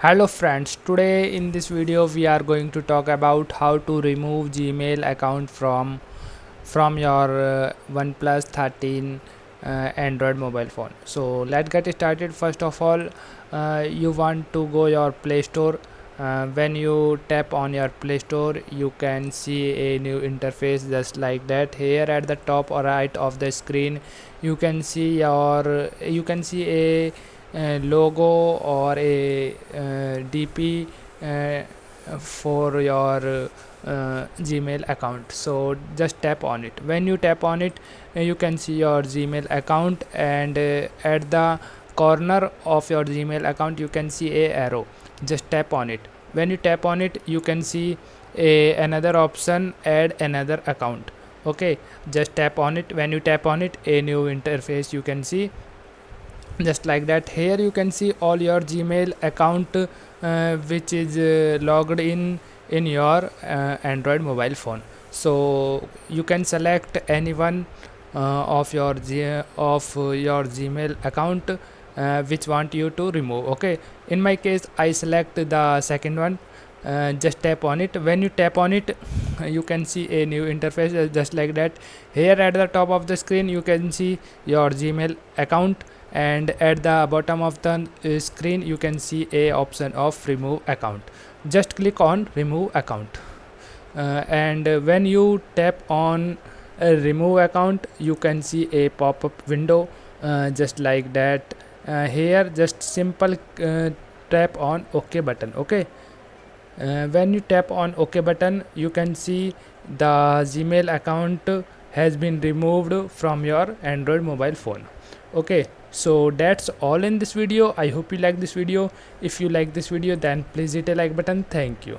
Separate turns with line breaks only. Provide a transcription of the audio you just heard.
Hello friends, today in this video we are going to talk about how to remove Gmail account from your OnePlus 13 Android mobile phone. So let's get started. First of all, you want to go your Play Store. When you tap on your Play Store, you can see a new interface just like that. Here at the top or right of the screen, you can see a logo or a DP for your Gmail account. So just tap on it. When you tap on it, you can see your Gmail account, and at the corner of your Gmail account you can see a arrow. Just tap on it. When you tap on it, you can see another option, add another account. Okay, just tap on it. When you tap on it, a new interface you can see just like that. Here you can see all your Gmail account which is logged in your Android mobile phone. So you can select any one of your Gmail account which want you to remove. Okay, in my case I select the second one. Just tap on it. When you tap on it, you can see a new interface just like that. Here at the top of the screen you can see your Gmail account, and at the bottom of the screen you can see a option of remove account. Just click on remove account, and when you tap on remove account, you can see a pop-up window just like that. Here just simple tap on OK button. Okay, when you tap on OK button, you can see the Gmail account has been removed from your Android mobile phone. Okay, so that's all in this video. I hope you like this video. If you like this video, then please hit a like button. Thank you.